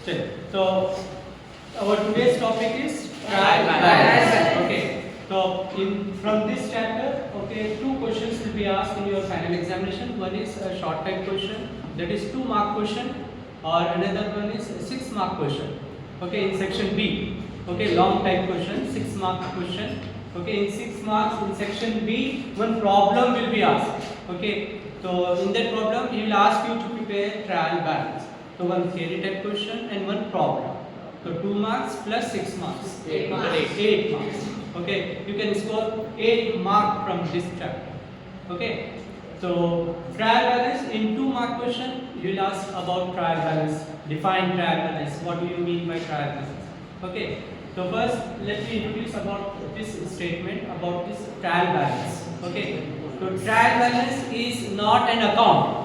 चलिए, so our today's topic is trial balance. Okay, so from this chapter, okay, two questions will be asked in your final examination. One is a short type question, that is 2-mark question, or another one is a 6-mark question. Okay, in section B. Okay, long type question, 6-mark question. Okay, in 6 marks in section B, one problem will be asked. Okay, so in that problem he will ask you to prepare trial balance. So one theory type question and one problem. So 2 marks plus 6 marks. 8 marks. 8 marks. Okay, you can score 8 marks from this chapter. Okay, so trial balance in 2-mark question you will ask about trial balance. Define trial balance. What do you mean by trial balance? Okay, so first let me introduce about this statement about this trial balance. Okay, so trial balance is not an account.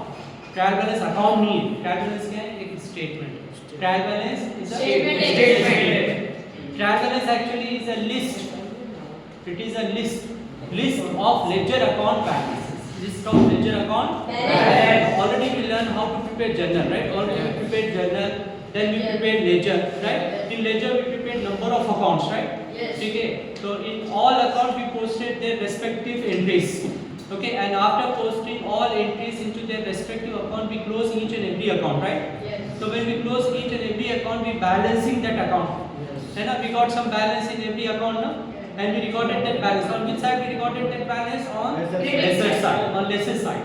Trial balance account नहीं है. Trial balance क्या है? एक statement. Trial balance is a statement. Trial balance actually is a list. It is a list of ledger account balances. List of ledger account balance. Already we learn how to prepare journal, right? Already we prepare journal, then we prepare ledger, right? In ledger we prepare number of accounts, right? Yes. Okay, so in all accounts we posted their respective entries. Okay, and after posting all entries into their respective account, we close each and every account, right? Yes. So when we close each and every account, we balancing that account. Yes. And we got some balance in every account, no? And we recorded that balance. On which side we recorded that balance? On lesser side. On lesser side,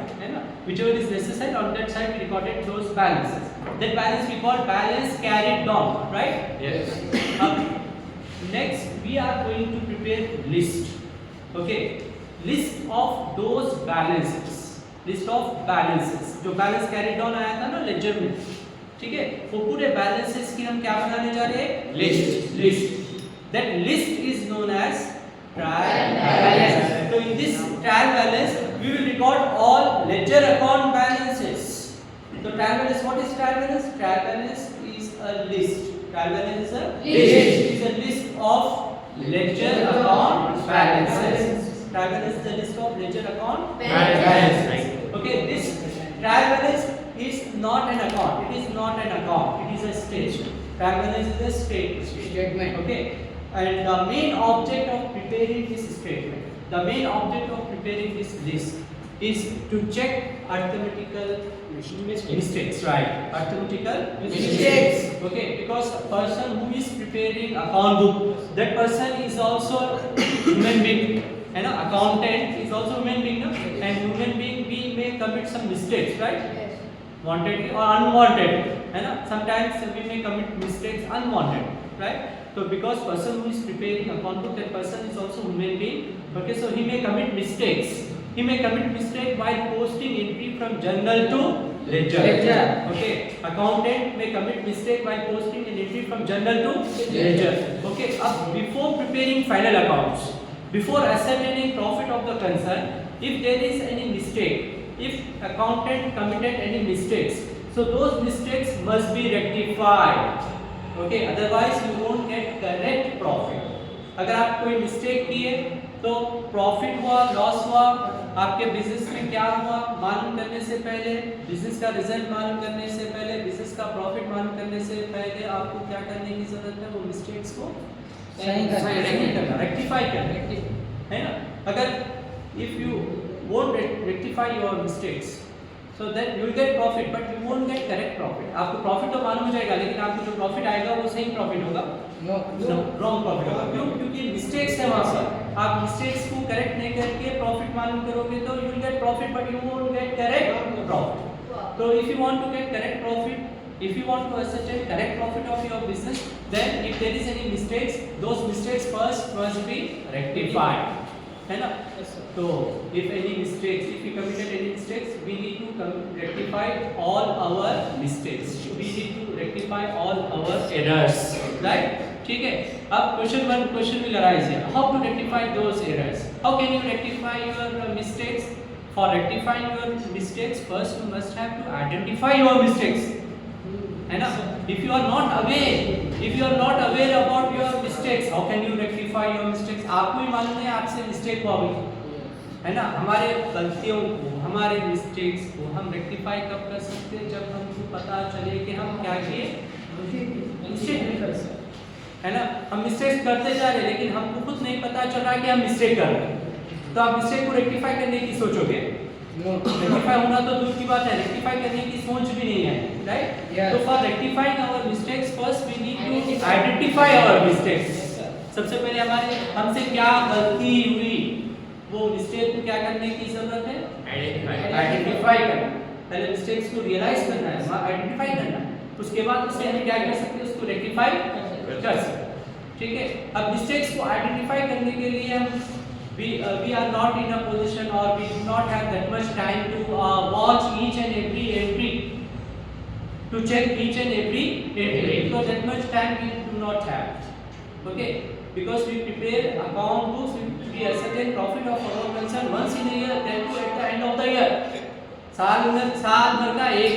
whichever is lesser side, on that side we recorded those balances. That balance we call balance carried down, right? Yes. Next we are going to prepare list. Okay. List of those balances. List of balances जो balance carry down आया था ना laser में, ठीक है, वो पूरे balances की हम क्या बनाने जा रहे हैं? List. That list is known as trial balance. तो in this trial balance we will record all ledger account balances. तो trial balance, what is trial balance? Trial balance is a list. Trial balance is a list of ledger account balances. Trial balance is the list of ledger account balance. Okay, this trial balance is not an account. It is not an account. It is a statement. Trial balance is a statement. Okay, and the main object of preparing this statement, the main object of preparing this list is to check arithmetical mistakes, right? Arithmetical mistakes. Okay, because a person who is preparing account book, that person is also human being. And accountant is also human being, no? And human being we may commit some mistakes, right? Yes. Wanted or unwanted, and sometimes we may commit mistakes unwanted, right? So because person who is preparing account book, that person is also human being. Okay, so he may commit mistakes. He may commit mistake while posting entry from journal to ledger. Okay, accountant may commit mistake while posting an entry from journal to ledger. Okay, before preparing final accounts, before ascertaining profit of the concern, if there is any mistake, if accountant committed any mistakes, so those mistakes must be rectified. Okay, otherwise you won't get correct profit. अगर आप कोई mistake किए तो profit हुआ, loss हुआ, आपके business में क्या हुआ मालूम करने से पहले, बिजनेस का रिजल्ट मालूम करने से पहले, बिजनेस का प्रॉफिट मालूम करने से पहले आपको क्या करने की जरूरत है? वो मिस्टेक्स को रेक्टिफाई करना है ना. अगर if you won't rectify your mistakes, so then you will get profit but you won't get correct profit. आपको प्रॉफिट तो मालूम हो जाएगा, लेकिन आपको जो प्रॉफिट आएगा वो सही प्रॉफिट होगा? नो, रॉन्ग प्रॉफिट होगा. क्यों? क्योंकि मिस्टेक्स है वहां पर. आप मिस्टेक्स को करेक्ट नहीं करके प्रॉफिट मालूम करोगे तो you will get profit but you won't get correct profit. So if you want to get correct profit, if you want to ascertain correct profit of your business, then if there is any mistakes, those mistakes first must be rectified, है ना? So if any mistakes, if we committed any mistakes, we need to rectify all our mistakes. We need to rectify all our errors, right? ठीक है. अब question will arise here. How to rectify those errors? How can you rectify your mistakes? For rectifying your mistakes, first you must have to identify your mistakes. है ना? If you are not aware about your mistakes, how can you rectify your mistakes? आपको ही मालूम है आपसे mistake हुआ भी, है ना? हमारे गलतियों को, हमारे मिस्टेक्स को हम रेक्टिफाई कब कर सकते हैं? जब हमको पता चले कि हम क्या किए. है ना। हम मिस्टेक्स करते जा रहे हैं लेकिन हमको खुद नहीं पता चल रहा कि हम मिस्टेक कर रहे हैं। तो आप मिस्टेक को रेक्टिफाई करने की सोचोगे, रेक्टिफाई होना तो दूर की बात है, रेक्टिफाई करने की सोच भी नहीं है, राइट। तो for rectifying our mistakes first we need to identify our mistakes. सबसे पहले हमारे हमसे क्या गलती हुई, वो मिस्टेक को क्या करने की जरूरत है, आइडेंटिफाई करना। पहले मिस्टेक्स को रियलाइज करना है, आइडेंटिफाई करना है, उसके बाद उससे हम क्या कर सकते हैं, उसको रेक्टिफाई कर सकते हैं, ठीक है। अब मिस्टेक्स को आइडेंटिफाई करने के लिए हम we are not in a position or we do not have that much time to watch each and every entry, to check each and every entry, because that much time we do not have, okay, because we prepare account books, we ascertain profit of our concern once in a year, then to at the end of the year, साल भर का एक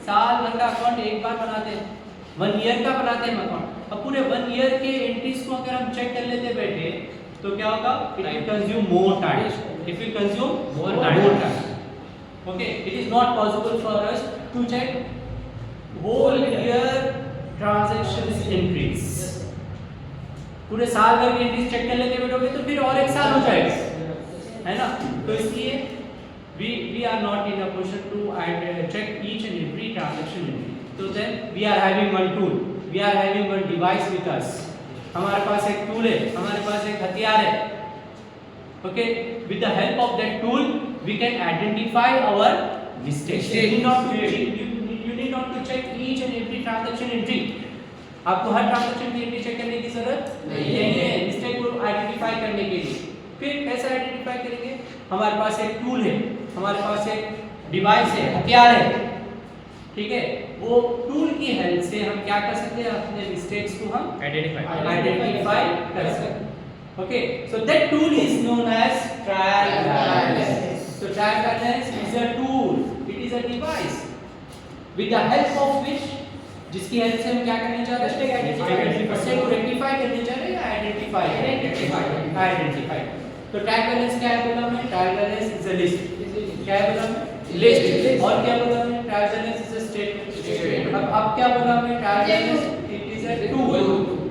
साल भर का account एक बार बनाते हैं, 1 ईयर का बनाते हैं अकाउंट। अब पूरे 1 ईयर के एंट्रीज को अगर हम चेक कर लेते बैठे तो क्या होगा, it will consume more time, it will consume more time, okay. It is not possible for us to check whole year transactions entries. पूरे साल भर की एंट्रीज चेक कर लेते बैठोगे तो फिर और एक साल हो जाएगा, है ना। तो इसलिए we are not in a position to check each and every transaction entry. So then we are having one tool, we are having one device with us. हमारे पास एक टूल है, हमारे पास एक हथियार है, okay. With the help of that tool we can identify our mistakes. You need not to check each and every transaction entry. आपको हर transaction की entry check करने की जरूरत नहीं है मिस्टेक को आइडेंटिफाई करने के लिए। फिर कैसे आइडेंटिफाई करेंगे, हमारे पास एक टूल है, हमारे पास एक डिवाइस है, हथियार है, ठीक है। वो टूल की हेल्प से हम क्या कर सकते हैं, अपने मिस्टेक्स को हम आइडेंटिफाई कर सकते हैं, okay. So that tool is known as trial balance. So trial balance is a tool, it is a device with the help of which, जिसकी हेल्प से हम क्या करने जा रहे हैं, मिस्टेक को रेक्टिफाई करने जा रहे हैं, आइडेंटिफाई। तो ट्रायल बैलेंस क्या है बोला मैं, trial balance is a list, क्या है बोला मैं, लिस्ट। और क्या बोला मैं, trial balance is a statement. अब क्या बोला मैं, trial balance it is a tool,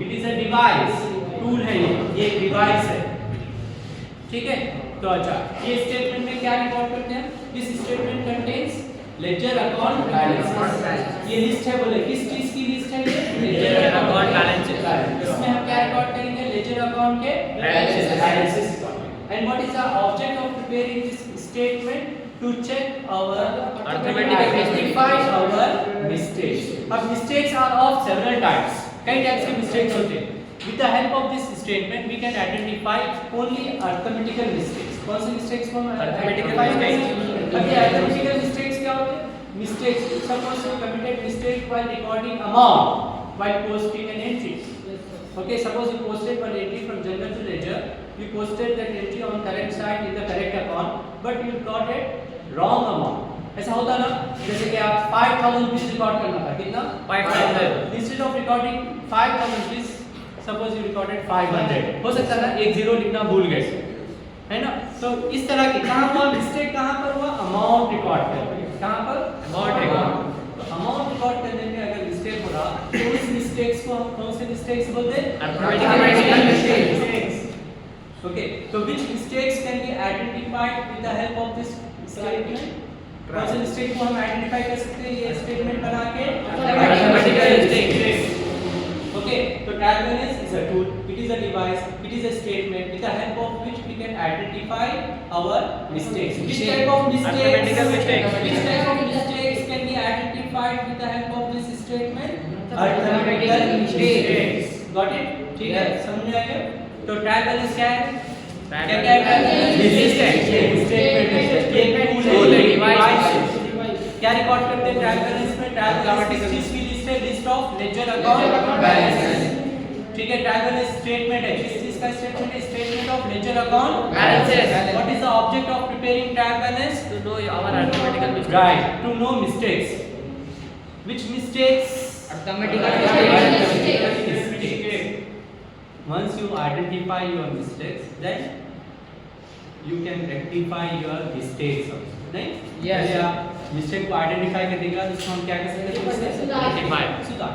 it is a device, tool है ये एक डिवाइस है, ठीक है। तो अच्छा, ये स्टेटमेंट में क्या रिकॉर्ड करते हैं, this statement contains laser account balance. ये लिस्ट है, बोले किस चीज की लिस्ट है, ये लेजर अकाउंट बैलेंस। इसमें हम क्या रिकॉर्ड करेंगे, लेजर अकाउंट के balances. And what is the object of preparing this statement, to check our identify our mistakes. अब mistakes are of several types, कई टाइप्स के मिस्टेक्स होते हैं। With the help of this statement, we can identify only arithmetical mistakes. कौन से mistakes को हम identify करेंगे? अभी arithmetical mistakes क्या होते हैं? Mistakes. Suppose you committed mistake while recording amount, while posting an entry. Okay, suppose you posted one entry from journal to ledger. You posted that entry on correct side in the correct account, but you recorded wrong amount. ऐसा होता ना, जैसे कि आप 5000 rupees record करना था, कितना? 5000. Instead of recording 5000 rupees, suppose you recorded 500, हो सकता है ना एक जीरो लिखना भूल गए, है ना। तो इस तरह की कहां हुआ मिस्टेक, कहां पर हुआ, अमाउंट रिकॉर्ड करने, कहां पर, अमाउंट रिकॉर्ड। तो अमाउंट रिकॉर्ड करने में अगर मिस्टेक हो रहा तो उस मिस्टेक्स को हम कौन से मिस्टेक्स बोलते हैं, arithmetical mistakes, ओके। तो which mistakes can be identified with the help of this statement, कौन से मिस्टेक को हम आइडेंटिफाई कर सकते हैं ये स्टेटमेंट बना के, arithmetical mistakes, okay. So trial balance is a tool, it is a device, it is a statement with the help of which we can identify our mistakes. Which type of mistakes, which type of mistakes can be identified with the help of this statement, arithmetical mistakes, got it, ठीक है, समझ में आ गया। तो trial balance क्या है, क्या है, statement, ये टूल है, डिवाइस है। क्या रिकॉर्ड करते हैं ट्रायल बैलेंस में, ट्रायल बैलेंस किस की लिस्ट है, list of ledger account balances, ठीक है। ट्रायल बैलेंस स्टेटमेंट है, किस चीज का स्टेटमेंट है, statement of ledger account balances. What is the object of preparing trial balance, to know our arithmetical mistakes, right, to know mistakes, which mistakes, arithmetical mistakes। Once you identify your mistakes, then you can rectify your mistakes also, नहीं? Yes. आप mistake को identify कर देगा, इसको हम क्या कर सकते हैं, सुधार।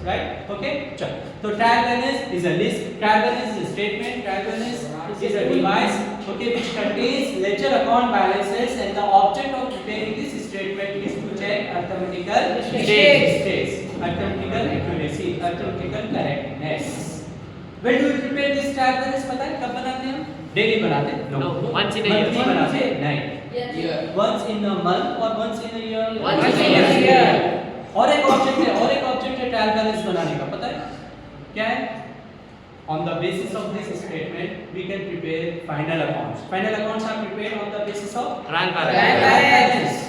right? Okay, चलो. तो trial balance is a list, trial balance is a statement, trial balance is a device, okay, which contains ledger account balances, and the object of preparing this statement is to check arithmetical states, arithmetical accuracy, arithmetical correctness. When do we prepare this trial balance? पता है कब बनाते हैं हम? Daily बनाते हैं? No, once in a year. Monthly बनाते हैं? नहीं. Year. Once in a month or once in a year? Once in a year. और एक ऑब्जेक्ट है ट्रायल बैलेंस बनाने का, पता है क्या है? On the basis of this statement we can prepare final accounts. Final accounts are prepared on the basis of Trial Trial balance. balance.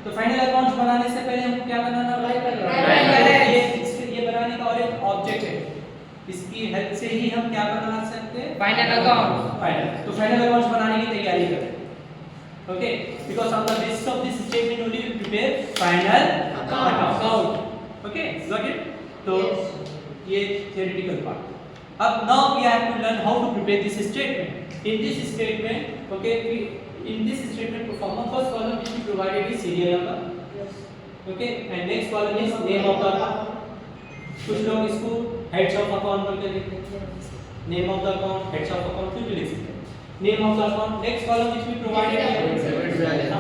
तो फाइनल अकाउंट्स बनाने से पहले हमको क्या बनाना होगा? Trial balance. ये बनाने का और एक ऑब्जेक्ट है, इसकी हेल्प से ही हम क्या बना सकते हैं? Final account. फाइनल. तो फाइनल अकाउंट्स बनाने की तैयारी करें. Okay, because on the basis of this statement only we prepare final account. Okay, got it? So ये theoretical part. अब now we have to learn how to prepare this statement. In this statement, okay, in this statement performer first column which we provided is serial number. Okay, and next column is name of the account. कुछ लोग इसको heads of account बोल के लिखते हैं. Name of the account, heads of account कुछ भी लिख सकते हैं. Name of the account. Next column which we provided here.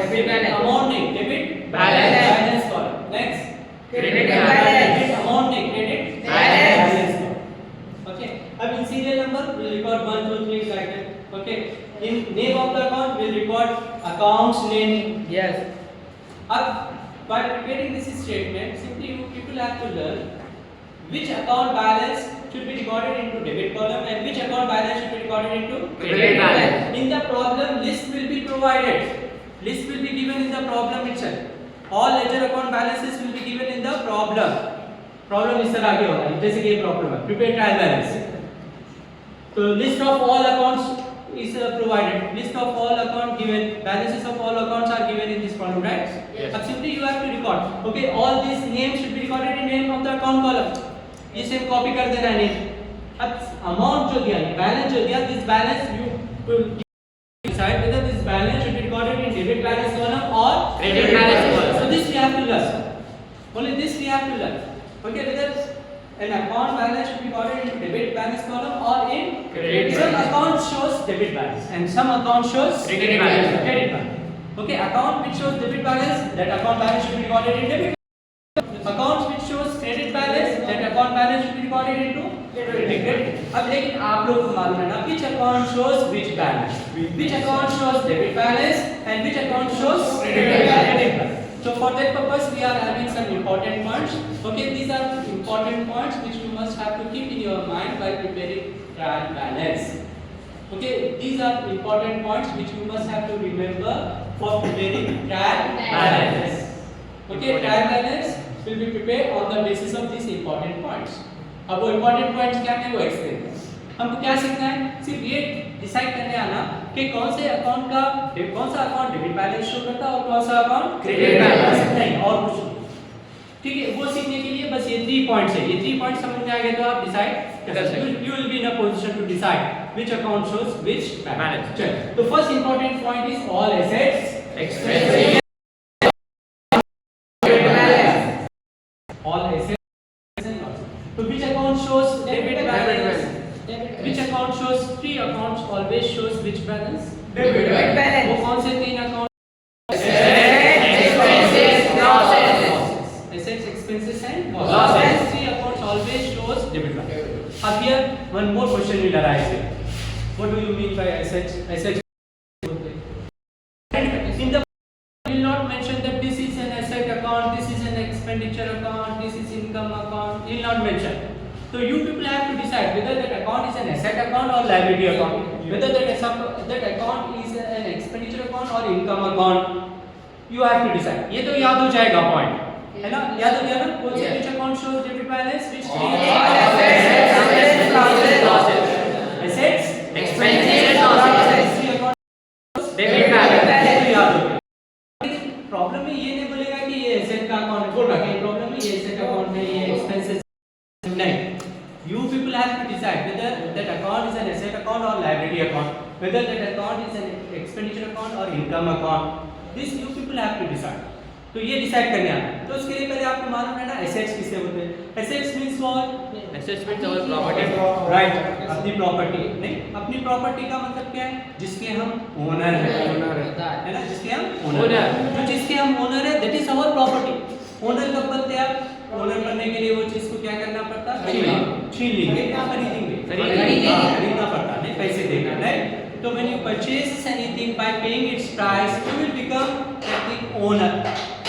Debit balance. Amount name. Debit Balance. balance column. Next. Credit balance. Debit amount name. Credit Balance. column. Okay. अब in serial number we'll record 1, 2, 3 like that. Okay. In name of the account we'll record accounts name. Yes. अब by preparing this statement, simply you people have to learn which account balance should be recorded into debit column and which account balance should be recorded into Credit balance. In the problem, list will be provided. List will be given in the problem itself. All ledger account balances will be given in the problem. Problem इस तरह आगे होगा. जैसे कि ये problem है. Prepare trial balance. So list of all accounts is provided. List of all account given. Balances of all accounts are given in this problem, right? Yes. अब simply you have to record. Okay, all these names should be recorded in name of the account column. ये same copy कर देना है name. अब amount जो दिया, balance जो दिया, this balance you will decide whether this balance should be recorded in debit balance column or Credit balance column. So this we have to learn. Only this we have to learn. Okay, whether an account balance should be recorded in debit balance column or in Credit some balance. account shows debit balance and some account shows Credit balance. Credit balance. Okay, account which shows debit balance, that account balance should be recorded in debit. Accounts which shows credit balance, that account balance should be recorded into credit. अब लेकिन आप लोग को मालूम है ना which account shows which balance, which account shows debit balance and which account shows credit balance. So for that purpose we are having some important points. Okay, these are important points which you must have to keep in your mind while preparing trial balance. Okay, these are important points which you must have to remember for preparing trial balance. Okay, trial balance will be prepared on the basis of these important points. अब वो important points क्या है वो explain करें. हमको क्या सीखना है? सिर्फ ये डिसाइड करने आना कि कौन सा अकाउंट डेबिट बैलेंस शो करता है और कौन सा अकाउंट क्रेडिट बैलेंस. नहीं और कुछ नहीं. ठीक है, वो सीखने के लिए बस ये 3 पॉइंट्स है. ये 3 पॉइंट्स समझ में आ गए तो आप डिसाइड कर सकते हो. You will be in a position to decide which account shows which balance. चलो, तो first important point is all assets Expenses. all assets and losses. So which account shows debit balance? Which account shows 3 accounts always shows which balance? Debit balance. वो कौन से 3 account? Expenses, losses. Assets, expenses and Losses. losses. 3 accounts always shows debit balance. Up here one more question will arise here. What do you mean by assets? Assets. In the will not mention that this is an asset account, this is an expenditure account, this is income account. Will not mention. So you people have to decide whether that account is an asset account or liability account. Whether that account is an expenditure account or income account. You have to decide. ये तो याद हो जाएगा point. है ना? याद हो गया ना? कौन से which account shows debit balance? Which assets, Expenses, losses. Debit balance. Problem में ये नहीं बोलेगा कि ये एसेट का अकाउंट बोल रहा है. प्रॉब्लम में ये एसेट अकाउंट है, ये एक्सपेंसेस नहीं. You people have to decide whether that account is an asset account or liability account, whether that account is an expenditure account or income account. This you people have to decide. तो ये decide करने आना. तो उसके लिए पहले आपको मालूम है ना एसेट्स किसे होते हैं. Assets means what? Assets means our property. Right, अपनी प्रॉपर्टी नहीं, अपनी प्रॉपर्टी का मतलब क्या है? जिसके हम ओनर हैं, है ना, जिसके हम ओनर हैं, जो जिसके हम ओनर है, that is our property. Owner कब बनते हैं आप? ओनर बनने के लिए वो चीज को क्या करना पड़ता है? छीन लेंगे या खरीदेंगे? खरीदना पड़ता है, पैसे देंगे, राइट? तो when you purchase anything by paying its price, you will become the owner.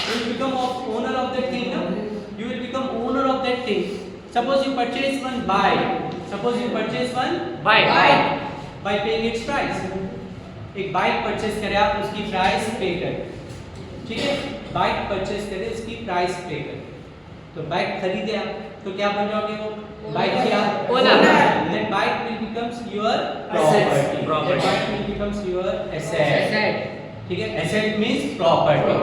You will become owner of that thing, no? You will become owner of that thing. Suppose you purchase one bike. Suppose you purchase one Bike. by paying its price. एक bike purchase करें आप, उसकी price पे करें, ठीक है? Bike purchase करें, उसकी प्राइस पे करें, तो बाइक खरीदे आप, तो क्या बन जाओगे? वो बाइक के आप Owner. That bike will becomes your property. That bike will becomes your asset. ठीक है? Asset means property.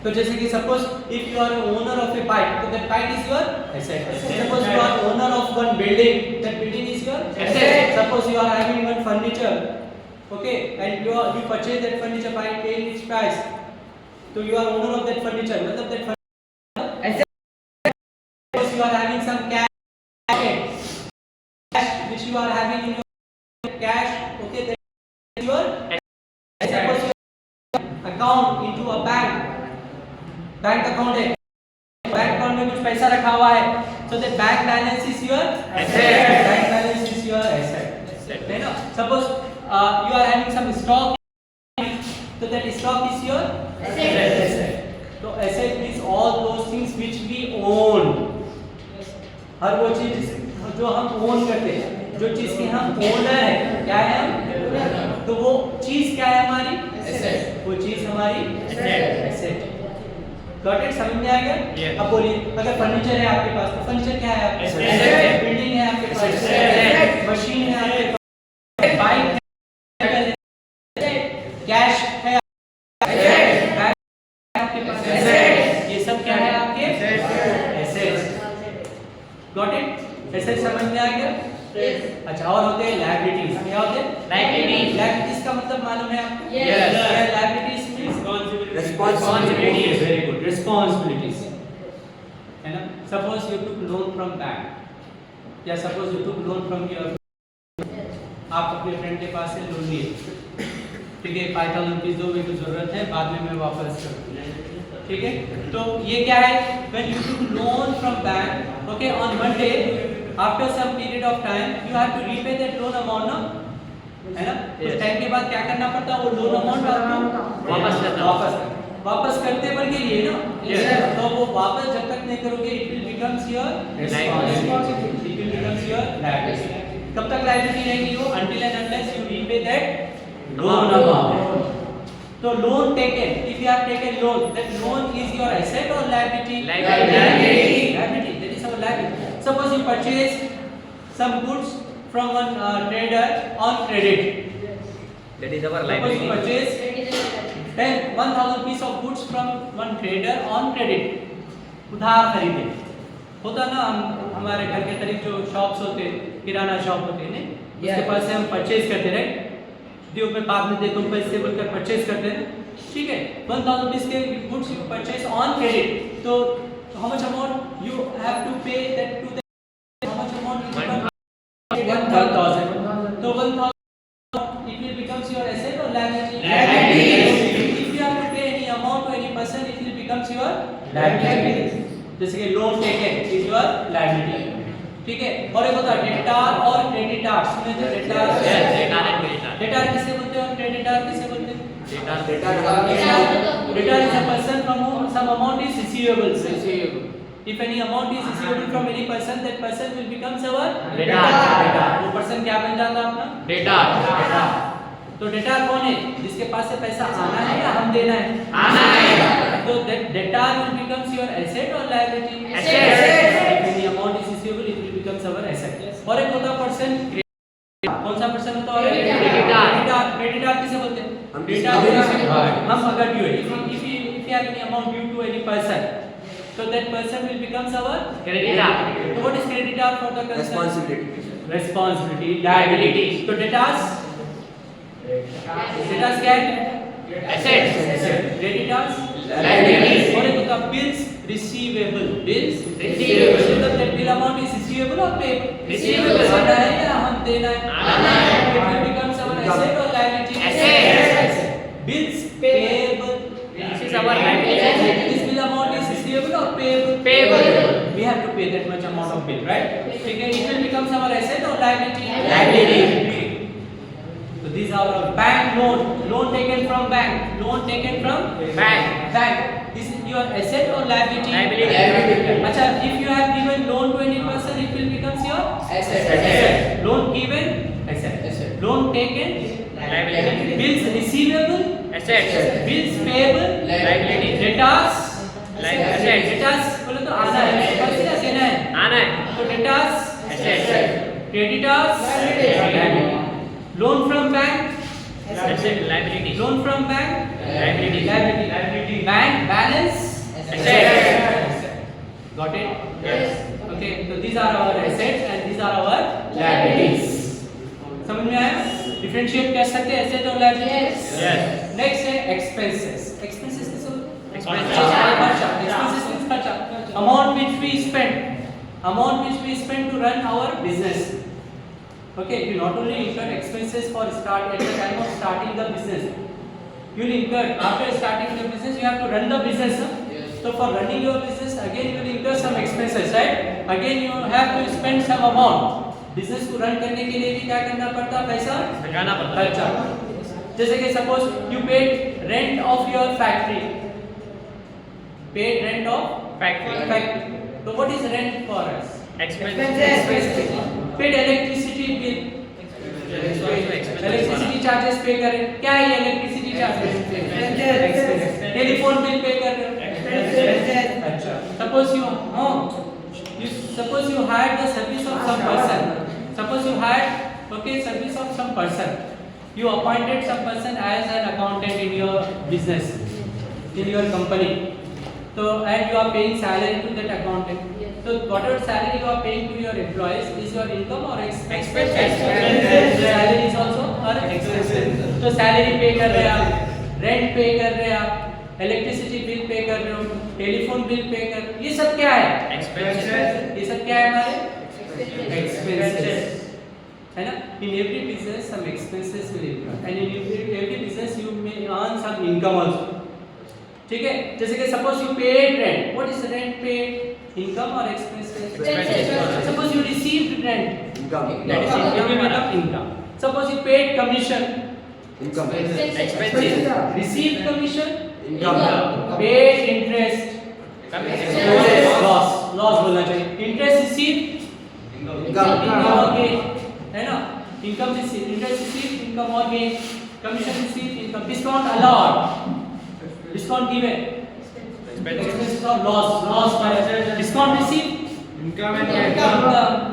तो जैसे कि suppose if you are owner of a bike, तो that bike is your asset. Suppose you are owner of one building, that building is your Asset. Suppose you are having one furniture, okay, and you purchase that furniture by paying its price, तो you are owner of that furniture. मतलब that furniture. Suppose you are having some cash which you are having in your cash, okay, that is your suppose you account into a bank account है, bank account में कुछ पैसा रखा हुआ है, so that bank balance is your Asset. bank balance is your asset, है ना? Suppose you are having some stock, so that stock is your asset. तो asset means all those things which we own. हर वो चीज जो हम own करते हैं, जो चीज के हम ओनर है, क्या है हम? तो वो चीज क्या है हमारी? एसेट। वो चीज हमारी एसेट। Got it? समझ में आ गया? Yes. अब बोलिए, अगर फर्नीचर है आपके पास, तो फर्नीचर क्या है आपके पास? Asset. बिल्डिंग है आपके पास, Asset. मशीन है आपके पास, बाइक है, कैश है आपके पास, ये सब क्या है आपके? एसेट्स। Got it? एसेट समझ में आ गया? अच्छा, और होते हैं लायबिलिटीज। क्या होते हैं? Liabilities. लायबिलिटीज का मतलब मालूम है आपको? Yes. Liabilities means Responsibilities. Very good, responsibilities, है ना? Suppose you took loan from bank, या suppose you took loan from your, आप अपने फ्रेंड के पास से लोन लिए, ठीक है, 5000 रुपीस दो, मेरे को जरूरत है, बाद में मैं वापस करूंगा, ठीक है? तो ये क्या है? when you took loan from bank, okay, on one day after some period of time you have to repay that loan amount, no? है ना? कुछ टाइम के बाद क्या करना पड़ता है? वो लोन अमाउंट आपको वापस करते बढ़ के लिए, ना? तो वो वापस जब तक नहीं करोगे, it will becomes your responsibility, it will becomes your liability. कब तक liability रहेगी वो? Until and unless you repay that loan amount. So loan taken, if you have taken loan, that loan is your asset or liability? Liability. Liability, that is our liability. Suppose you purchase some goods from one trader on credit. That is our Suppose you liability. purchase 1000 piece of goods from one trader on credit. उधार खरीदे, होता ना, हम हमारे घर के करीब जो शॉप्स होते हैं, किराना शॉप होते हैं, उसके पास से हम परचेज करते रहे, दियो पे बाद में दे तुम पैसे बोलकर परचेज करते हैं, ठीक है? 1000 रुपीस के goods you purchase on credit, तो how much amount you have to pay that to the, how much amount? 1000. तो 1000 it will becomes your asset or liability? If you have to pay any amount to any person, it will becomes your liability. जैसे कि loan taken is your liability, ठीक है? और एक होता है डेटार और क्रेडिटार, सुने थे डेटार? डेटार किसे बोलते हैं और क्रेडिटार किसे बोलते हैं? Debtor is a person from whom some amount is receivable. If any amount is receivable from any person, that person will become our debtor. वो person क्या बन जाता है अपना? Debtor. तो डेटार कौन है? जिसके पास से पैसा आना है या हम देना है? आना है. तो डेटार will becomes your asset or liability? Asset. If any amount is receivable, it will becomes our asset. और एक होता पर्सन, कौन सा पर्सन होता है? क्रेडिटार. क्रेडिटार किसे बोलते हैं? हम अगर ड्यू है, if you have any amount due to any person, so that person will becomes our Creditor. So what is creditor for the concern? Responsibility, liability. So debtors क्या है? Assets. Creditors Liabilities. और एक होता है bills receivable. Bills Receivable. मतलब that bill amount is receivable or payable? Receivable. आना है या हम देना है? आना है. It will become our asset or liability? Asset. Bills payable. This is our liability. This bill amount is receivable or payable? Payable. We have to pay that much amount of bill, right? Okay, it will become our asset or liability? Liability. So these are our bank loan taken from bank, loan taken from Bank. bank. This is your asset or liability? Liability. Acha, if you have given loan to any person, it will become your Asset. loan given, asset. Loan taken, Liability. bills receivable, Asset. bills payable, Liability. debtors, Asset. debtors बोले तो आना है, पैसे का देना है. आना है. तो debtors, Asset. creditors, Liability. loan from bank, Asset. Liability. loan from bank, Liability. liability, bank balance, Asset. Got it? Yes. Okay, so these are our assets and these are our liabilities. समझ में आया? Differentiate कर सकते हैं asset और liabilities? Yes. Next है expenses. Expenses किस होते हैं? Expenses. खर्चा. Expenses means खर्चा. Amount which we spend. Amount which we spend to run our business. Okay, you not only incur expenses for start at the time of starting the business. You will incur after starting the business. You have to run the business. So for running your business, again you will incur some expenses, right? Again you have to spend some amount. Business को run करने के लिए भी क्या करना पड़ता है? पैसा लगाना पड़ता है. खर्चा. जैसे कि suppose you paid rent of your factory. Paid rent of factory. So what is rent for us? Expenses. Paid electricity bill. Electricity charges पे करें. क्या है electricity charges? Telephone bill pay कर रहे हो. अच्छा. Suppose you hired the service of some person. Suppose you hired service of some person. You appointed some person as an accountant in your business, in your company. So and you are paying salary to that accountant. So whatever salary you are paying to your employees is your income or expense? Expenses. Salary is also or expenses. So salary pay कर रहे हैं आप, rent pay कर रहे हैं आप, electricity bill pay कर रहे हो, telephone bill pay कर रहे हो. ये सब क्या है? Expenses. ये सब क्या है हमारे? Expenses. है ना? In every business some expenses will incur, and in every business you may earn some income also. ठीक है? जैसे कि suppose you paid rent. What is rent paid? Income or expenses? Expenses. Suppose you received rent. Income. That is It will become income. Suppose you paid commission. Income. Expenses. Received commission. Income. Paid interest. Expenses. Loss बोलना चाहिए. Interest received. Income. Income or gain. है ना? Income received. Interest received. Income or gain. Commission received. Income. Discount allowed. Discount given. Expenses or loss by discount received. Income Income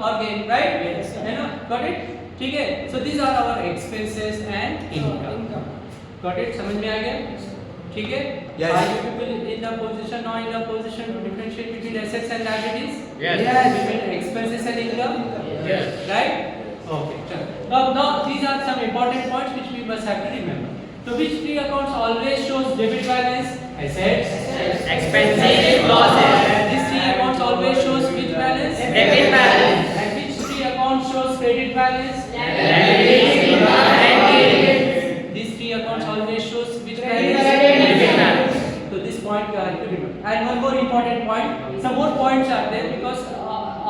or gain, right? है ना? Got it? ठीक है. So these are our expenses and income. Got it? समझ में आ गया? ठीक है? Yes. Are you people in the position now in the position to differentiate between assets and liabilities? Yes. Between expenses and income? Yes. Right? Okay. चलो. Now these are some important points which we must have to remember. So which three accounts always shows debit balance? Assets. Expenses. Losses. And these three accounts always shows which balance? Debit balance. And which three accounts shows credit balance? Liabilities. Liabilities. These three accounts always shows which balance? Debit balance. So this point you have to remember. And one more important point. Some more points are there because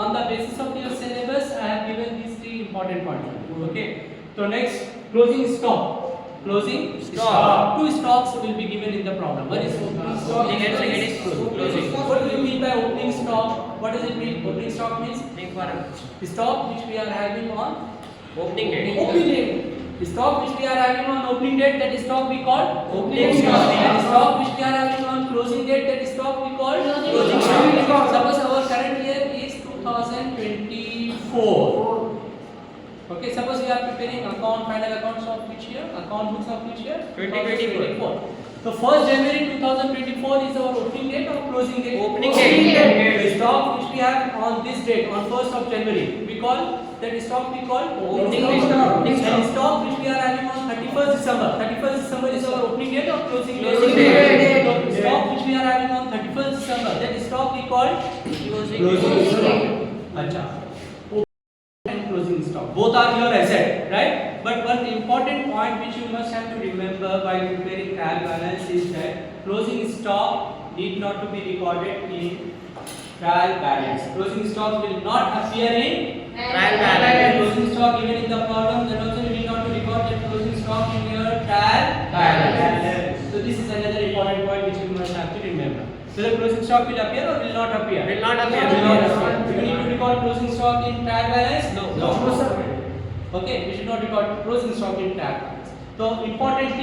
on the basis of your syllabus, I have given these three important points. Okay. So next, closing stock. Closing Stock. Two stocks will be given in the problem. One is opening stock. Second is closing. What do you mean by opening stock? What does it mean? Opening stock means Think for the stock which we are having on opening date. opening date. The stock which we are having on opening date, that is stock we call opening stock. And the stock which we are having on closing date, that is stock we call closing stock. Suppose our current year is 2024. Okay, suppose we are preparing final accounts of which year? Account books of which year? 2024. So 1st January 2024 is our opening date or closing date? Opening date. The stock which we have on this date, on 1st of January, we call that stock we call Opening opening stock. date. And stock which we are having on 31st December. 31st December is our opening date or closing date? Closing date. So stock which we are having on 31st December, that stock we call Closing stock. Acha. And closing stock. Both are your asset, right? But one important point which you must have to remember while preparing trial balance is that closing stock need not to be recorded in trial balance. Closing stock will not appear in Trial balance. Closing stock given in the problem, then also you need not to record that closing stock in your trial balance. So this is another important point which you must have to remember. So the closing stock will appear or will not appear? Will not appear. Will not appear. Do you need to record closing stock in trial balance? No. Okay, we should not record closing stock in trial balance. So important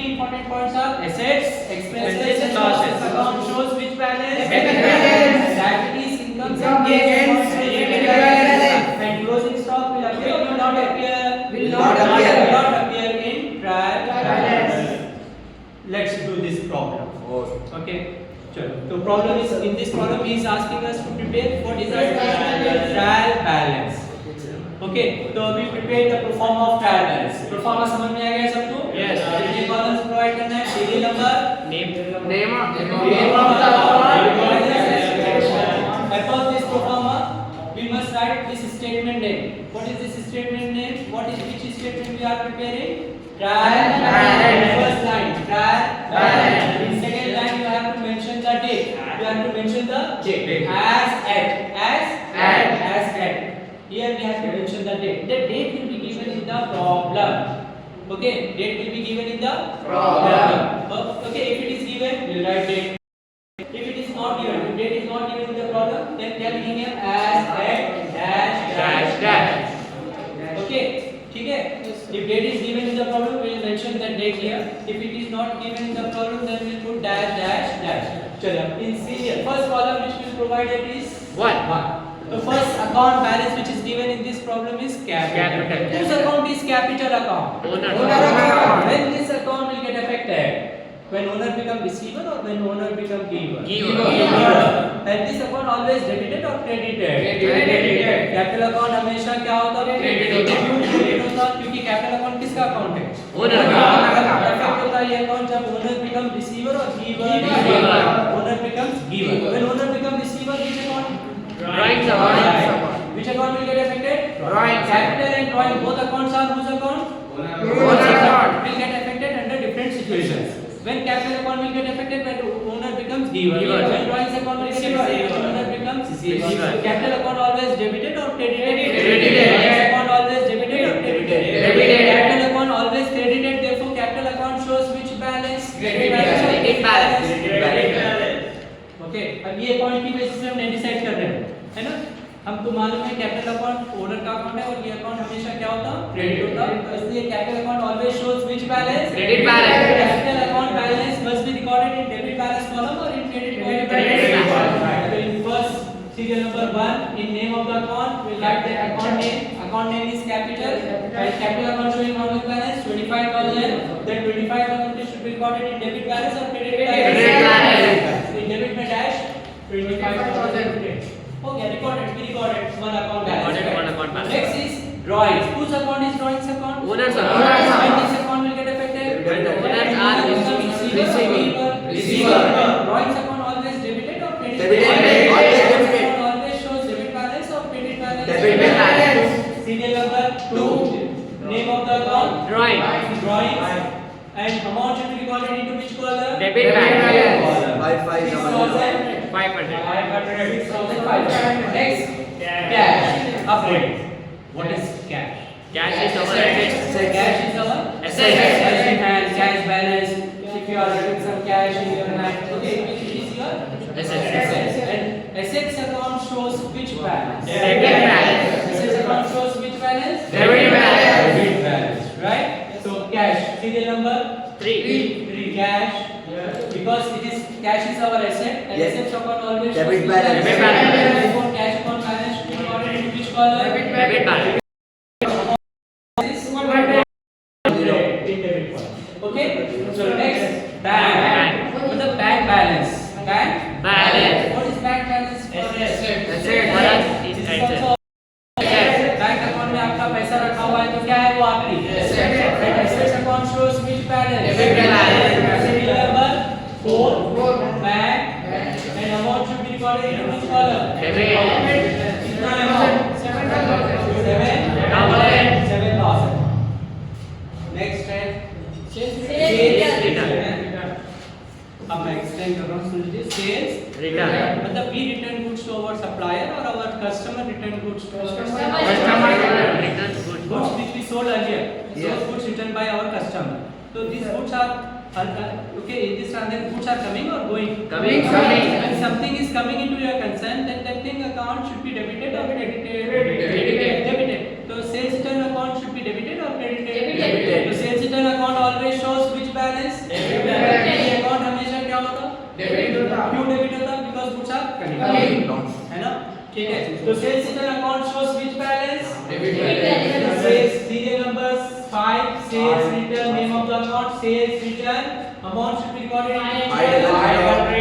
points are assets, expenses, and losses. Account shows which balance? Debit balance. Liabilities, incomes, Income and gains. gains. Debit balance. And closing stock will appear or will not appear? Will not appear. Will not appear in trial balance. Let's do this problem. Oh. Okay. Chalo. So problem is, in this problem he is asking us to prepare what is our trial balance. Okay, so we prepared the pro forma of trial balance. Pro forma समझ में आ गया सबको? Yes. ये columns provide करना है, serial number, Name of Above this pro forma, we must write this statement name. What is this statement name? What is which statement we are preparing? Trial balance. First line, trial balance. In second line, you have to mention the date. You have to mention the date. As at. Here we have to mention the date. The date will be given in the problem. Okay, date will be given in the problem. Okay, if it is given, we'll write date. If it is not given, if date is not given in the problem, then tell him here as at dash. Okay, ठीक है? If date is given in the problem, we will mention that date here. If it is not given in the problem, then we will put dash. चलो, in serial, first column which will provide it is 1. The first account balance which is given in this problem is capital. Capital. Whose account is capital account? Owner. When this account will get affected? When owner become receiver or when owner become giver? Giver. And this account always debited or credited? Credited. Capital account हमेशा क्या होता है? Credit होता है। Credit होता है क्योंकि capital account किसका अकाउंट है? Owner का। अफेक्ट होता है ये अकाउंट जब ओनर बिकम रिसीवर और giver. Giver. Owner becomes giver. When owner become receiver, which account? Drawings account. Which account will get affected? Drawings. Capital and drawing both accounts are whose account? Owner account. Will get affected under different situations. When capital account will get affected when owner becomes giver. Giver. When drawings account will get affected when owner becomes receiver. Receiver. Capital account always debited or credited? Credited. Drawings account always debited or credited? Credited. Capital account always credited. Therefore capital account shows which balance? Credit balance. Okay, अब ये point की basis पे हमने decide कर रहे हैं, है ना? हमको मालूम है कैपिटल अकाउंट ओनर का अकाउंट है और ये अकाउंट हमेशा क्या होता है? क्रेडिट होता है। तो इसलिए capital account always shows which balance? Credit balance. Capital account balance must be recorded in debit balance column or in credit Credit balance balance. So in first serial number 1 in name of the account we write the account name. Account name is capital and capital account showing normal balance 25,000. Then 25,000 should be recorded in debit balance or credit balance? Credit balance. So in debit में dash 25,000. Okay, recorded one account balance. Recorded one account balance. Next is drawings. Whose account is drawings account? Owner's account. When this account will get affected? When owners are receiver. Drawings account always debited or credited? Debited. Always Drawings debited. account always shows debit balance or credit balance? Debit balance. Serial number 2. Name of the account? Drawings. And amount should be recorded into which column? Debit balance. 5500. 500. 6,500. Next, cash. Upgrade. What is cash? Cash is our asset. So cash is our Asset. Cash in hand, cash balance. If you are having some cash in your hand, okay, which is your Assets. And assets account shows which balance? Debit balance. Assets account shows which balance? Debit balance. Debit balance, right? So cash, serial number 3 cash. Because it is cash is our asset and Yes. assets account always Debit shows balance. Debit balance. Therefore cash account balance should be recorded in which column? Debit balance. This in debit column. Okay? So next, bank. What is the bank balance? Bank Balance. What is bank balance? Asset. For us is balance? Debit balance. Serial number 4, bank, and amount should be recorded in which column? Debit. कितना amount? 7,000. Next है sales return. अब मैं explain कर रहा हूँ, सुन लीजिए. Sales Return. मतलब we return goods to our supplier or our customer return goods to our Customer returns good. goods which we sold earlier. Yes. Those goods returned by our customer. So these goods are okay. In this transaction, goods are coming or going? Coming. When something is coming into your concern, then that thing account should be debited or credited? Debited. So sales return account should be debited or credited? Debited. So sales return account always shows which balance? Debited. account हमेशा क्या होता? Debit होता. क्यों debit होता? Because goods are coming. Coming. है ना? ठीक है. तो sales return account shows which balance? Debit. Sales serial numbers 5, sales return, name of the account, sales return, amount should be recorded in which column?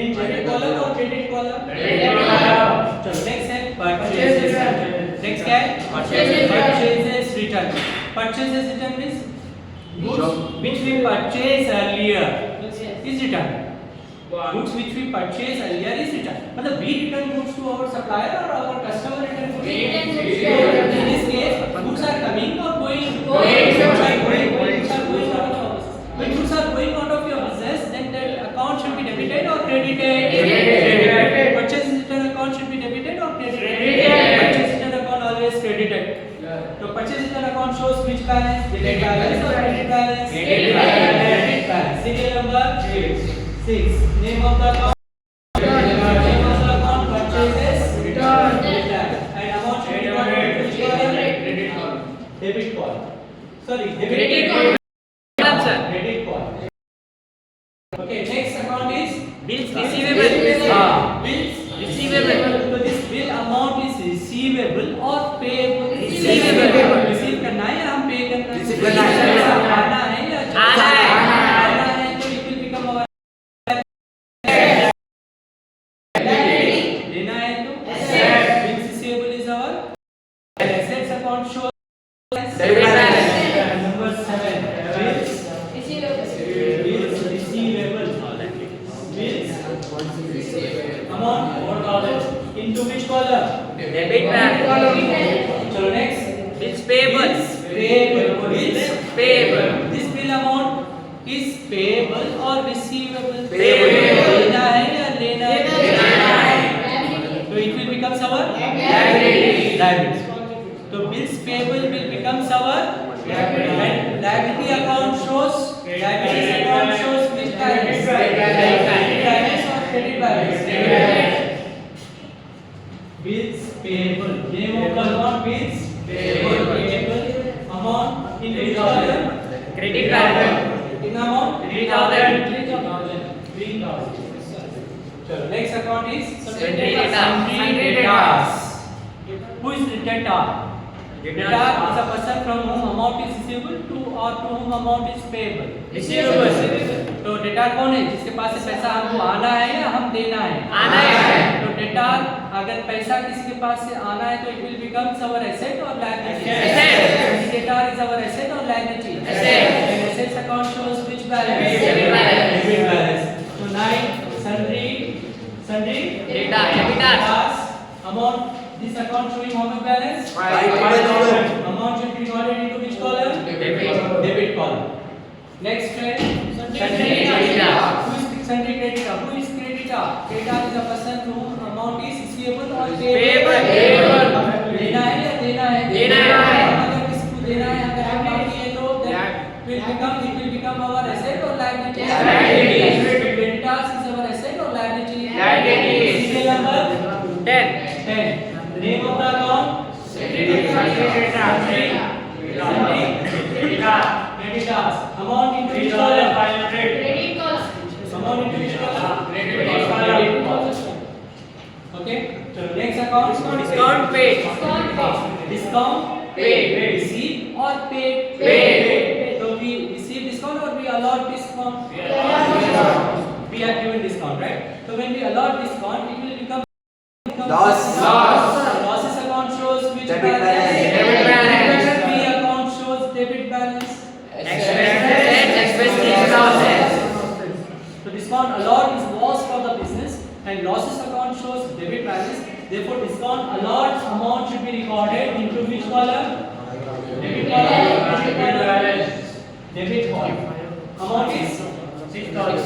In debit column or credit column? चलो next है purchases. Next क्या है? Purchases return. Purchases return means goods which we purchased earlier is returned. Goods which we purchased earlier is returned. मतलब we return goods to our supplier or our customer return goods? In this case, goods are coming or going? Goods are going out of our business. When goods are going out of your business, then that account should be debited or credited? Credited. Purchase return account should be debited or credited? Credited. Purchase return account always credited. So purchase return account shows which balance? Debit balance or credit balance? Credit balance. Credit balance. Serial number 6. Name of the account? Name of the account purchases return. And amount should be recorded in which column? Debit column. Sorry, Credit column. Credit column. Okay, next account is Bills receivable. bills Receivable. So this bill amount is receivable or payable? Receivable. Receive करना है या हम pay करना है? Receive करना है. आना है या आना है. आना है तो it will become our लेना है तो bills receivable is our assets account shows Debit balance. number 7 bills receivable bills amount into which column? Debit balance. चलो next Bills payable. bills Payable. this bill amount is payable or receivable? Payable. लेना है या लेना है? लेना है. So it will become our Liability. So bills payable will become our and liability account shows which balance? Debit balance or credit balance? Bills payable. Name of the account bills payable. Amount in which column? Credit balance. In amount 3,000. 3,000. So next account is Sundry debtor. Sundry debtors. Who is the debtor? Debtor is a person from whom amount is receivable to or to whom amount is payable. Receivable. तो debtor कौन है जिसके पास से पैसा हमको आना है या हम देना है? आना है. तो डेटर अगर पैसा किसी के पास से आना है तो it will become our asset or liability? Asset. Debtor is our asset or liability? Asset. And assets account shows which balance? Debit balance. Debit balance. So 9 sundry Debtors. amount this account showing how much balance? 5,000. Amount should be recorded into which column? Debit column. Next trade. Sundry creditor. Who is sundry creditor? Who is creditor? Creditor is a person to whom amount is receivable or payable. लेना है या देना है? देना है. अगर किसी को देना है अगर हम नहीं दिए तो then it will become our asset or liability? Liability. Creditors is our asset or liability? Liability. Serial number 10. Name of the account? Creditors. Amount into which column? Amount into which column? Credit column. Okay. So next account? Discount paid. Discount Paid. Receive or paid? Paid. So we receive discount or we allot discount? We are given discount, right? So when we allot discount, it will become Loss. Losses account shows which Debit balance? balance. Debit balance. B account shows debit balance. Expenses and losses account shows debit balance. Therefore, discount allowed amount should be recorded into which column? Debit column. Debit column. Amount is 600.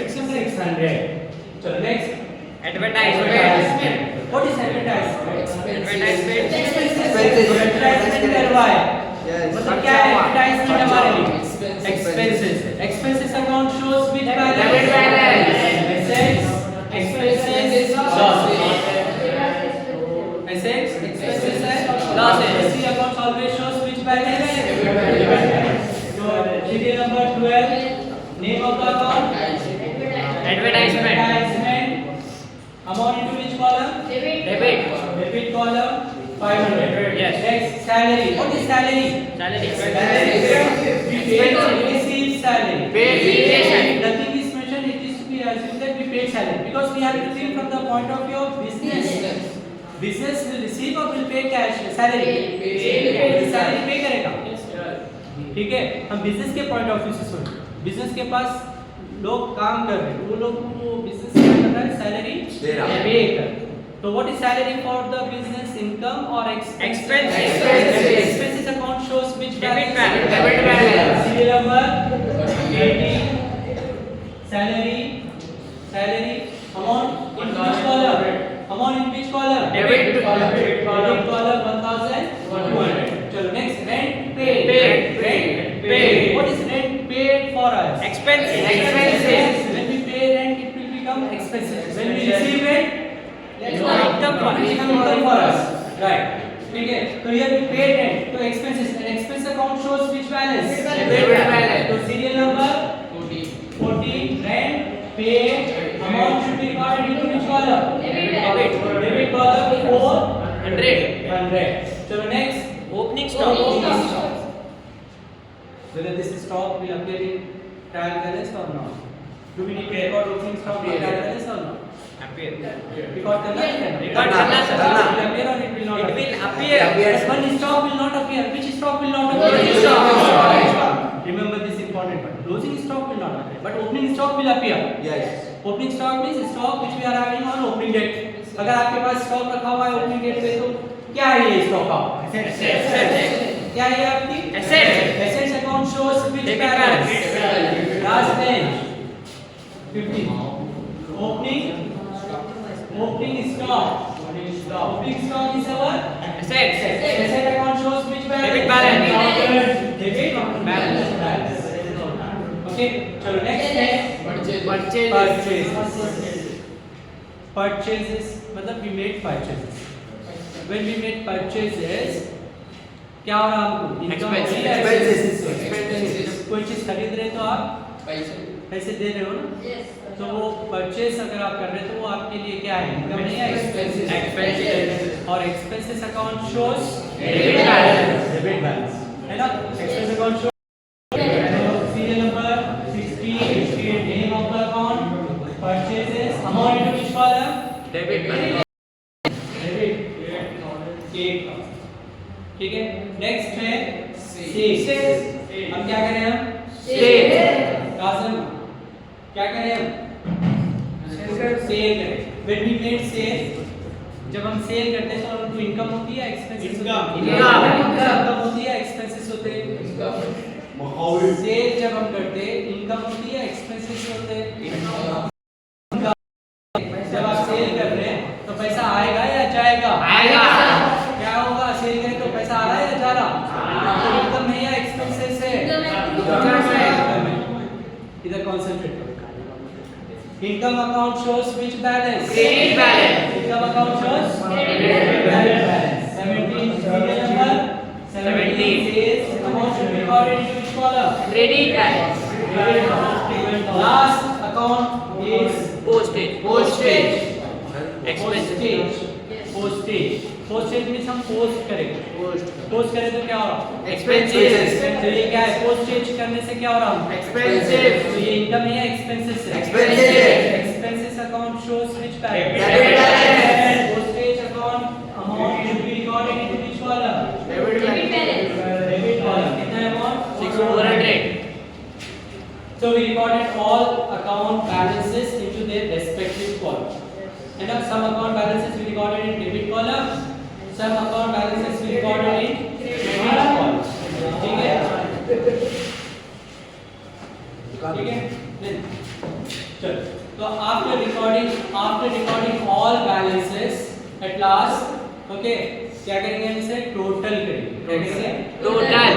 600. So next. Advertisement. What is advertisement? Advertisement. Advertisement करवाए. Yes. मतलब क्या है advertisement हमारे लिए? Expenses. Expenses account shows which balance? Debit balance. Assets. Expenses. Losses. Assets. Expenses and losses. See account always shows which balance? So serial number 12. Name of the account? Advertisement. Amount into which column? Debit. Debit column 500. Yes. Next salary. What is salary? Salary. We receive salary. Paid. Nothing is mentioned. It is to be assumed that we paid salary because we have to think from the point of view of business. Business will receive or will pay cash salary. Salary pay करेगा. ठीक है. हम business के point of view से सोचें. Business के पास लोग काम कर रहे हैं. वो लोग वो business क्या कर रहा है? Salary दे रहा है. pay कर. So what is salary for the business? Income or expense? Expenses. Expenses account shows which Debit balance? balance. Debit balance. Serial number 80. Salary. Amount in which column? Amount in which column? Debit. Debit column 1200. चलो next rent paid. Paid. What is rent paid for us? Expenses. When we pay rent, it will become expenses. When we receive rent, Income for us. income for us. Right. ठीक है. तो here we pay rent. तो expenses. And expense account shows which balance? Debit balance. तो serial number 14. Rent paid. Amount should be recorded into which column? Debit column 400. चलो next. Opening stock. Whether this stock will appear in trial balance or not? Do we need to record opening stock in trial balance or not? Appear. Record करना है क्या? Record करना, sir. It will appear or it will not It appear? will appear. But one stock will not appear. Which stock will not appear? Closing stock. Remember this important part. Closing stock will not appear, but opening stock will appear. Yes. Opening stock means stock which we are having on opening date. अगर आपके पास stock रखा हुआ है opening date पे तो क्या है ये stock का? क्या है आपकी? Assets account shows which Debit balance? balance. Last page. 15. Opening stock. Opening stock is our Assets. asset account shows which balance? Debit balance. Debit balance. Okay. चलो next है purchases. मतलब we made purchases. When we made purchases, क्या हो रहा है हमको? Income Expenses. कोई चीज खरीद रहे तो आप पैसे दे रहे हो ना? तो वो परचेस अगर आप कर रहे हो तो वो आपके लिए क्या है? इनकम नहीं है, एक्सपेंसेस. और expenses account shows Debit balance. Debit balance है ना? Expense account show serial number 16 name of the account purchases amount into which column? Debit balance. Debit एक. ठीक है. नेक्स्ट है सेल्स. हम क्या करें हम? कासिम क्या करें हम? सेल करें. When we made sale, जब हम सेल करते हैं तो हमको इनकम होती है, एक्सपेंसेस इनकम होती है, एक्सपेंसेस होते हैं. सेल जब हम करते हैं इनकम होती है, एक्सपेंसेस होते हैं. जब आप सेल कर रहे हैं तो पैसा आएगा या जाएगा? क्या होगा? सेल करें तो पैसा आ रहा है या जा रहा? तो इनकम है या एक्सपेंसेस है? इधर कंसंट्रेट करो. Income account shows which balance? Credit balance. Income account shows credit balance. 17 serial number 17 says amount should be recorded into which column? Credit balance. Last account is Postage. Expenses. Postage means हम post करेंगे. Post करें तो क्या हो रहा है? Expenses. तो ये क्या है? पोस्टेज करने से क्या हो रहा है? Expenses. तो ये इनकम है या एक्सपेंसेस है? Expenses. Expenses account shows which balance? Debit balance. Postage account amount should be recorded into which column? Debit balance. Debit column. कितना amount? 400. So we recorded all account balances into their respective column. And now some account balances will be recorded in debit column, some account balances will be recorded in credit column. ठीक है? ठीक है? Then चलो. So after recording all balances at last, okay, क्या करेंगे हम इसे total करेंगे. क्या करेंगे? Total.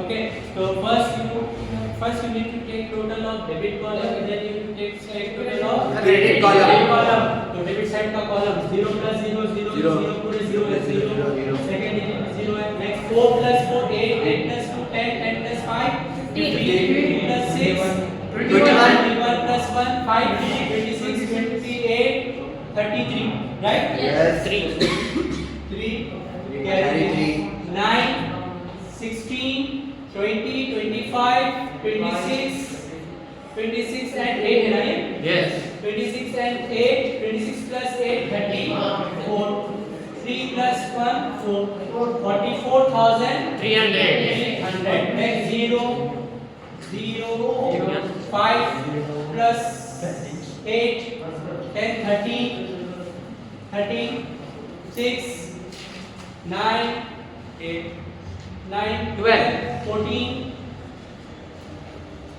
Okay, so first you need to take total of debit column, and then you take total of Credit column. तो debit side का column 0 plus 0 0 Zero. 0 पूरे 0 है 0 Zero. second digit 0 है next 4 plus 4 8 8 plus 2 10 10 plus 5 15 15 plus 6 21. 21 plus 1 5 26 28 33 right Yes. 3 Carry 3. 9 16 20 25 26 26 and 8 है ना ये Yes. 26 and 8 26 plus 8 34 3 plus 1 4 44,300 300. next 0 0 5 plus 8 10 13 13 6 9 8 9 12 14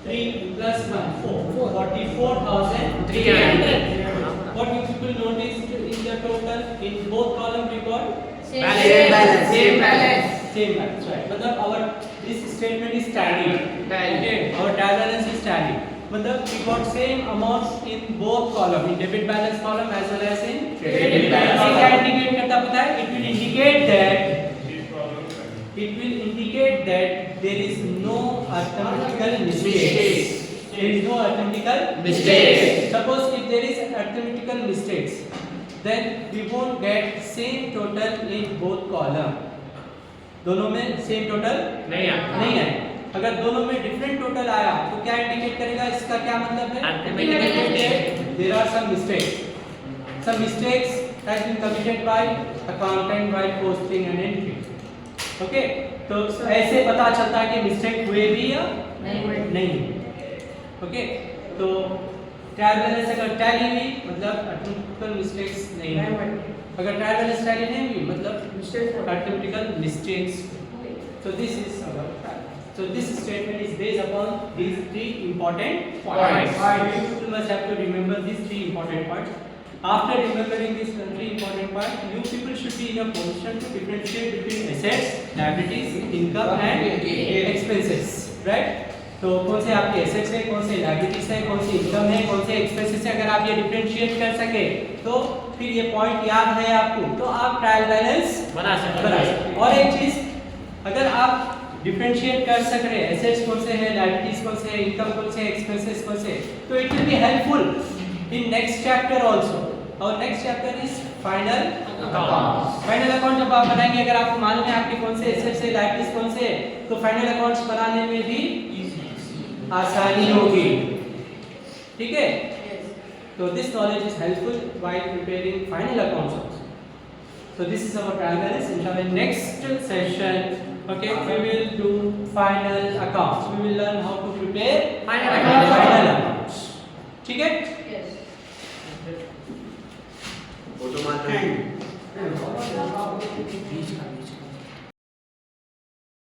3 plus 1 4 44,300 what you people noticed in the total in both column record Same balance. Same balance. same balance right मतलब our this statement is tally Tally. okay our trial balance is tally मतलब we got same amount in both column in debit balance column as well as in Credit balance ये क्या column. indicate करता पता है it will indicate that there is no arithmetical mistakes. There is no arithmetical Mistakes. Suppose if there is arithmetical mistakes, then we won't get same total in both column. दोनों में same total नहीं आता. नहीं है. अगर दोनों में different total आया तो क्या indicate करेगा? इसका क्या मतलब है? Arithmetical Indicate that there are some mistakes. Some mistakes has been committed by accountant while posting an entry. Okay तो ऐसे पता चलता है कि मिस्टेक हुए भी या नहीं ओके तो ट्रायल बैलेंस अगर टैली हुई मतलब अर्थमेटिकल मिस्टेक्स नहीं है अगर ट्रायल बैलेंस टैली नहीं हुई मतलब arithmetical mistakes so this is our so this statement is based upon these three important points. You must have to remember these three important points. After remembering these three important points, you people should be in a position to differentiate between assets, liabilities, income and expenses, right? तो कौन से आपके assets है, कौन से liabilities है, कौन से income है, कौन से expenses है, अगर आप ये differentiate कर सके, तो फिर ये point याद है आपको, तो आप trial balance बना सकते. और एक चीज, अगर आप differentiate कर सक रहे, assets कौन से हैं, liabilities कौन से हैं, income कौन से हैं, expenses कौन से, तो it will be helpful in next chapter also. Our next chapter is final Accounts. Final account जब आप बनाएंगे अगर आपको मालूम है आपके कौन से एसेट्स है लायबिलिटीज कौन से है तो फाइनल अकाउंट्स बनाने में भी आसानी होगी ठीक है तो this knowledge is helpful while preparing final accounts also so this is our trial balance in our next session okay we will do final accounts we will learn how to